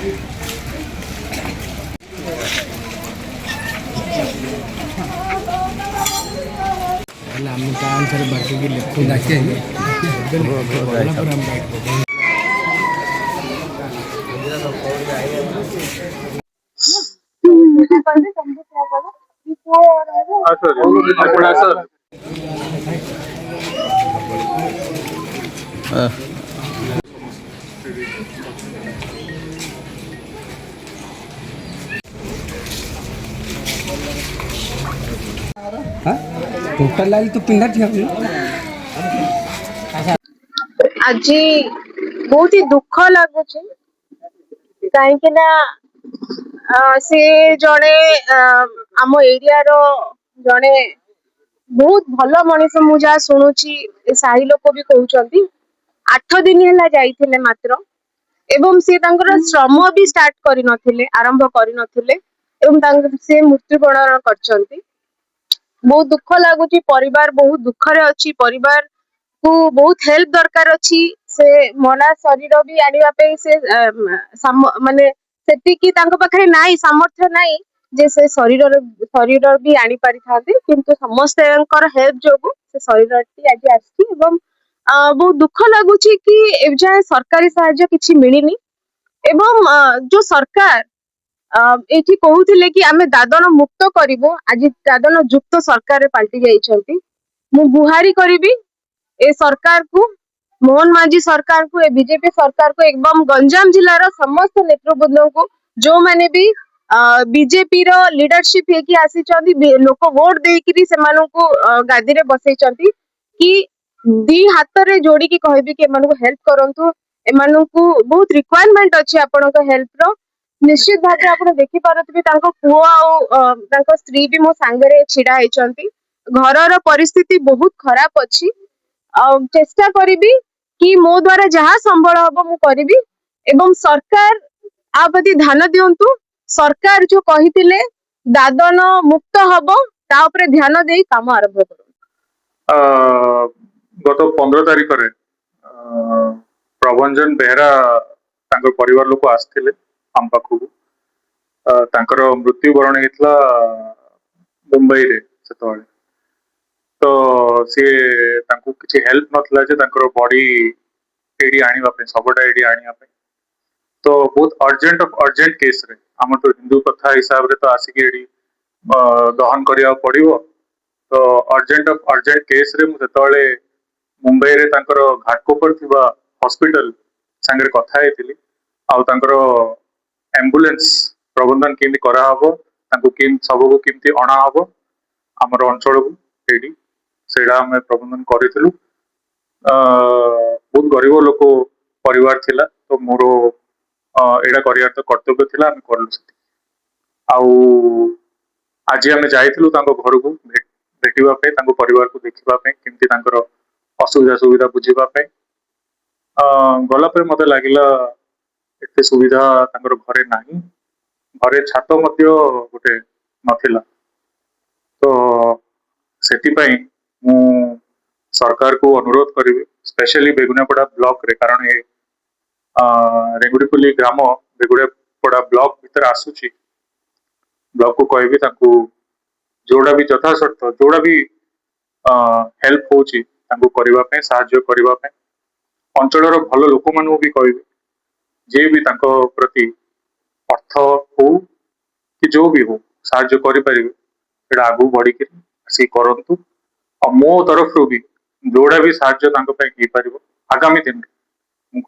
हम आंसर बाकी की लिखो जाके टोटल लाइल तो पिंडा थी आज बहुत ही दुख लगुच कहीं से जड़े आम एरिया रो जड़े बहुत भल मनीष मु जहाँ शुणुची साही लोक भी कहते 8 दिन है जाइए मात्र एवं सी श्रम भी स्टार्ट करनथिले आरंभ करनथिले एवं से मृत्युवरण कर बहुत दुख लगुच परिवार बहुत दुखरे अच्छी परिवार को बहुत हेल्प दरकार अच्छी से मरा शरीर भी आने से माने सेतिकी पाखे नाई सामर्थ्य नाई जे से शरीर भी आनी पारि थाते किंतु समस्त हेल्प जो से शरीर आज आसी बहुत दुख लगुच कि जाए सरकारी साहाय्य किसी मिलनी एवं जो सरकार एठी कहूथिले कि आमे दादन मुक्त करिवो आज दादन युक्त सरकार पाल्टी जाइछंती मु गुहारी करिवि ए सरकार को मोहन माझी सरकार को ए बीजेपी सरकार को एकदम गंजाम जिलार समस्त नेतृवृंद को जो माने भी बीजेपी रो लीडरशिप हे कि आसी लोक वोट देकरी से गादी रे बसई कि दी हाथ रे जोड़ी की कहबी कि एमानू हेल्प करंतु एमानू बहुत रिक्वायरमेंट अच्छी आपन हेल्प रो निश्चित भाव आप देखी पारे पुओ आ स्त्री भी मो सांगे छिड़ा होती घर परिस्थिति बहुत खराब अच्छी चेष्टा करी कि मो द्वारा जहाँ संबल हम मु करी एवं सरकार आ प्रति ध्यान दिंतु सरकार जो कही दादन मुक्त हम ता उपरे ध्यान दे काम आरंभ कर गत 15 तारिख रे प्रभंजन बेहरा परिवार लोक आसते आम पाखक मृत्युवरण होता मुंबई रे से तो सी किसी हेल्प नथला जे बॉडी एडी आनी सबटा एडी आनी तो बहुत अर्जेंट केस रे आम तो हिंदू कथा हिसाब रे तो आसिक एडी दहन करिया पड़िबो तो अर्जेंट केस रे मुझे मुंबई रे घाटकोपर थिबा हॉस्पिटल संगे कथा हेतिली एम्बुलेंस प्रबंधन केमि करा हबो सबको केमती अणा हबो आमर अंचल को एडी सेडा हमें प्रबंधन करिथिलु बहुत गरीब लोक परिवार थिला तो मोर एडा करिया तो कर्तव्य थिला हम करलु सेति आज आम जाइथिलु घर को भेटिबा पे परिवार को देखिबा पे केमती असुविधा सुविधा बुझीबा पे गला पे मते लागिला एते सुविधा घरे नाही घरे छात मध्य गोटे नथिला तो सेति पई मु सरकार को अनुरोध करी स्पेशली बेगुनियापड़ा ब्लॉक रे कारण ये रेंगुड़ीपुली ग्राम बेगुनियापड़ा ब्लॉक भीतर आसुची ब्लॉक को कहबी जोड़ा भी यथाशर्त जोड़ा भी हेल्प होची करबा पे साहाय्य करबा पे अंचलर भल लोक मानू भी कहबी जे भी प्रति अर्थ हो कि जो भी हो साहाय्य करि परिबे एटा आगु बढ़ी के सी करंतु और मो तरफ रो भी जोड़ा भी साहाय्य आगामी दिन में